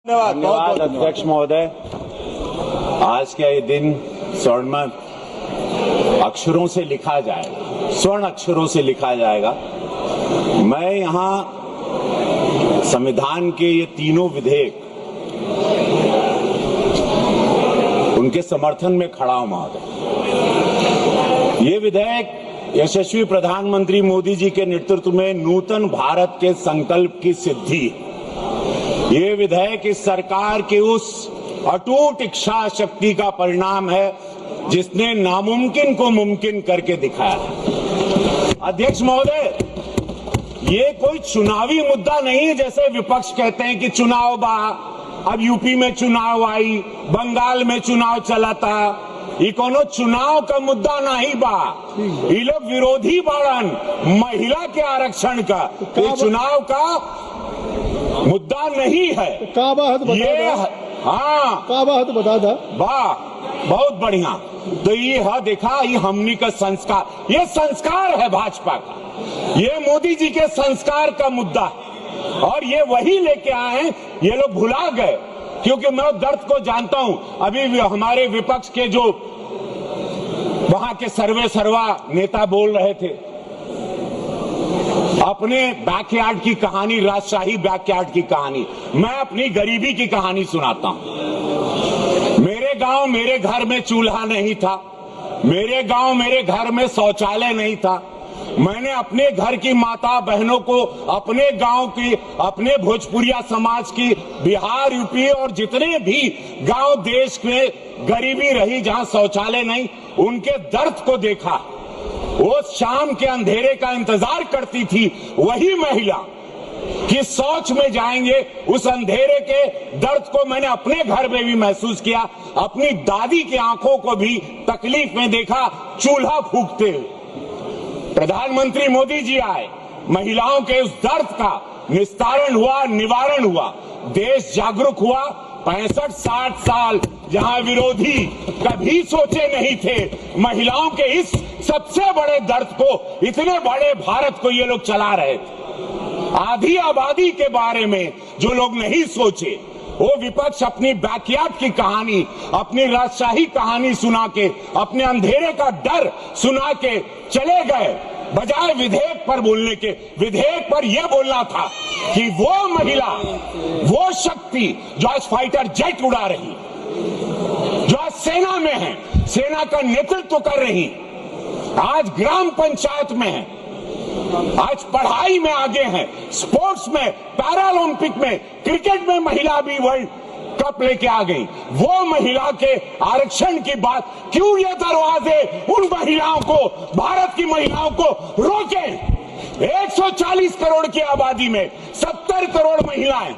धन्यवाद अध्यक्ष महोदय। आज का ये दिन स्वर्णिम अक्षरों से लिखा जाएगा, स्वर्ण अक्षरों से लिखा जाएगा। मैं यहाँ संविधान के ये तीनों विधेयक उनके समर्थन में खड़ा हूं महोदय। ये विधेयक यशस्वी प्रधानमंत्री मोदी जी के नेतृत्व में नूतन भारत के संकल्प की सिद्धि है। ये विधेयक इस सरकार के उस अटूट इच्छा शक्ति का परिणाम है जिसने नामुमकिन को मुमकिन करके दिखाया है। अध्यक्ष महोदय, ये कोई चुनावी मुद्दा नहीं है जैसे विपक्ष कहते हैं कि चुनाव बा, अब यूपी में चुनाव आई, बंगाल में चुनाव चला था। ये कोनो चुनाव का मुद्दा नहीं बा, ये लोग विरोधी बाड़न महिला के आरक्षण का, ये चुनाव का मुद्दा नहीं है। का बात ये हाँ का बात बता था वाह, बहुत बढ़िया। तो ये है, देखा, ये हमनी का संस्कार, ये संस्कार है भाजपा का, ये मोदी जी के संस्कार का मुद्दा है और ये वही लेके आए हैं। ये लोग भुला गए क्योंकि मैं दर्द को जानता हूं। अभी हमारे विपक्ष के जो वहां के सर्वा नेता बोल रहे थे अपने बैकयार्ड की कहानी, राजशाही बैकयार्ड की कहानी। मैं अपनी गरीबी की कहानी सुनाता हूं। मेरे गांव मेरे घर में चूल्हा नहीं था, मेरे गांव मेरे घर में शौचालय नहीं था। मैंने अपने घर की माता बहनों को, अपने गांव की, अपने भोजपुरिया समाज की, बिहार यूपी और जितने भी गांव देश में गरीबी रही जहां शौचालय नहीं, उनके दर्द को देखा। वो शाम के अंधेरे का इंतजार करती थी वही महिला कि शौच में जाएंगे। उस अंधेरे के दर्द को मैंने अपने घर में भी महसूस किया, अपनी दादी की आंखों को भी तकलीफ में देखा चूल्हा फूंकते हुए। प्रधानमंत्री मोदी जी आए, महिलाओं के उस दर्द का निस्तारण हुआ, निवारण हुआ, देश जागरूक हुआ। 65-60 साल जहां विरोधी कभी सोचे नहीं थे, महिलाओं के इस सबसे बड़े दर्द को, इतने बड़े भारत को ये लोग चला रहे थे। आधी आबादी के बारे में जो लोग नहीं सोचे, वो विपक्ष अपनी बैकयार्ड की कहानी, अपनी राजशाही कहानी सुना के, अपने अंधेरे का डर सुना के चले गए, बजाय विधेयक पर बोलने के। विधेयक पर यह बोलना था कि वो महिला, वो शक्ति जो आज फाइटर जेट उड़ा रही, जो आज सेना में है, सेना का नेतृत्व कर रही, आज ग्राम पंचायत में है, आज पढ़ाई में आगे हैं, स्पोर्ट्स में, पैरालंपिक में, क्रिकेट में महिला भी वर्ल्ड कप लेके आ गई। वो महिला के आरक्षण की बात, क्यों ये दरवाजे उन महिलाओं को, भारत की महिलाओं को रोके? 140 करोड़ की आबादी में 70 करोड़ महिलाएं।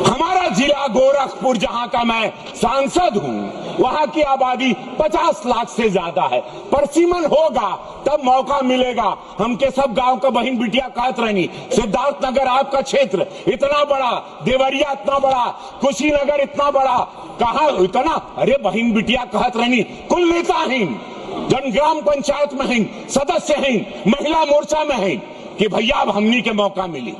हमारा जिला गोरखपुर, जहां का मैं सांसद हूं, वहां की आबादी 50 लाख से ज्यादा है। परसीमन होगा तब मौका मिलेगा। हमके सब गांव का बहन बिटिया कहत रहनी, सिद्धार्थनगर आपका क्षेत्र इतना बड़ा, देवरिया इतना बड़ा, कुशीनगर इतना बड़ा, कहा इतना, अरे बहन बिटिया कहत रहनी, कुल नेता हैं, जन ग्राम पंचायत में हैं, सदस्य हैं, महिला मोर्चा में हैं, कि भैया अब हमनी के मौका मिली,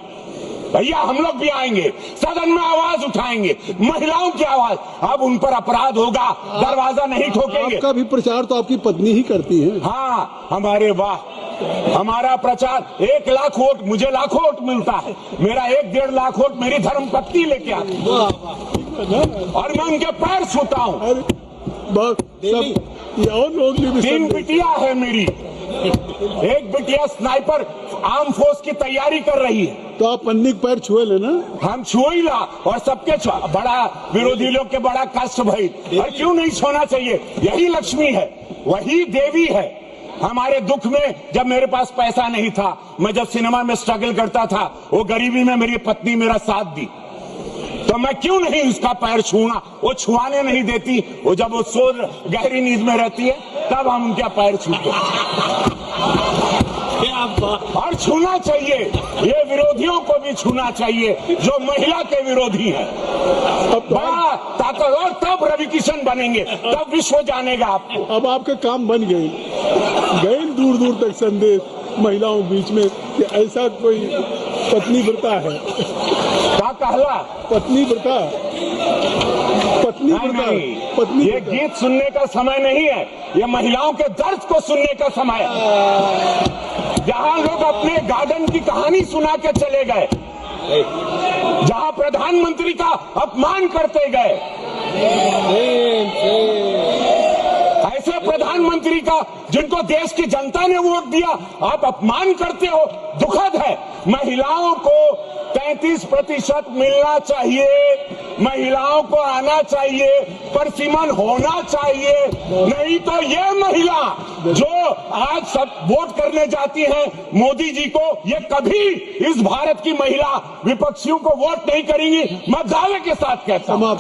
भैया हम लोग भी आएंगे, सदन में आवाज उठाएंगे, महिलाओं की आवाज। अब उन पर अपराध होगा, दरवाजा नहीं ठोकेंगे। आपका भी प्रचार तो आपकी पत्नी ही करती है। हाँ, हमारे वाह, हमारा प्रचार 1 लाख वोट, मुझे लाखों वोट मिलता है, मेरा 1-1.5 लाख वोट मेरी धर्मपत्नी लेके आती है और मैं उनके पैर छूता हूँ। और लोग 3 बिटिया है मेरी, एक बिटिया स्नाइपर आर्म फोर्स की तैयारी कर रही है। तो आप पन्नी के पैर छुए लेना। हम छुई ला और सबके बड़ा विरोधी लोग के बड़ा कष्ट भाई, और क्यों नहीं छोना चाहिए? यही लक्ष्मी है, वही देवी है। हमारे दुख में जब मेरे पास पैसा नहीं था, मैं जब सिनेमा में स्ट्रगल करता था, वो गरीबी में मेरी पत्नी मेरा साथ दी, तो मैं क्यों नहीं उसका पैर छूना? वो छुआने नहीं देती, वो जब वो सो गहरी नींद में रहती है तब हम उनका पैर छूते और छूना चाहिए। ये विरोधियों को भी छूना चाहिए जो महिला के विरोधी हैं। बड़ा ताकत, और तब रवि किशन बनेंगे, तब विश्व जानेगा आपको। अब आपके काम बन गए दूर दूर तक संदेश महिलाओं के बीच में कि ऐसा कोई पत्नी व्रता है। कहला। पत्नी प्रथा, पत्नी नहीं, प्रथा, नहीं, पत्नी ये प्रथा। गीत सुनने का समय नहीं है, ये महिलाओं के दर्द को सुनने का समय है। जहां लोग अपने गार्डन की कहानी सुना के चले गए, जहां प्रधानमंत्री का अपमान करते गए, ऐसे प्रधानमंत्री का जिनको देश की जनता ने वोट दिया आप अपमान करते हो, दुखद है। महिलाओं को 33% मिलना चाहिए, महिलाओं को आना चाहिए, परसीमन होना चाहिए, नहीं तो ये महिला जो आज सब वोट करने जाती हैं मोदी जी को, ये कभी इस भारत की महिला विपक्षियों को वोट नहीं करेंगी। मैं दावे के साथ कहता हूं,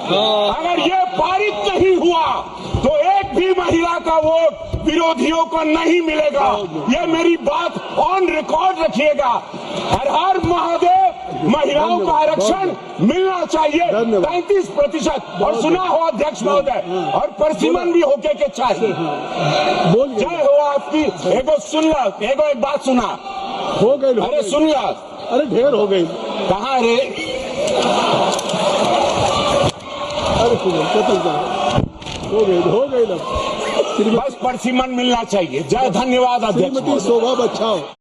अगर ये पारित नहीं हुआ तो एक भी महिला का वोट विरोधियों को नहीं मिलेगा। ये मेरी बात ऑन रिकॉर्ड रखिएगा। हर हर महादेव, महिलाओं का आरक्षण मिलना चाहिए 33%। और सुना हो अध्यक्ष महोदय, और परसीमन भी होके के चाहिए। जय हो आपकी। एगो सुन ला, एगो एक बात सुना हो गई। अरे सुन ला, अरे ढेर हो गई। कहाँ रे? अरे हो गई ना। बस परसीमन मिलना चाहिए। जय, धन्यवाद अध्यक्ष श्रीमती महोदय। शोभा बच्चाओ।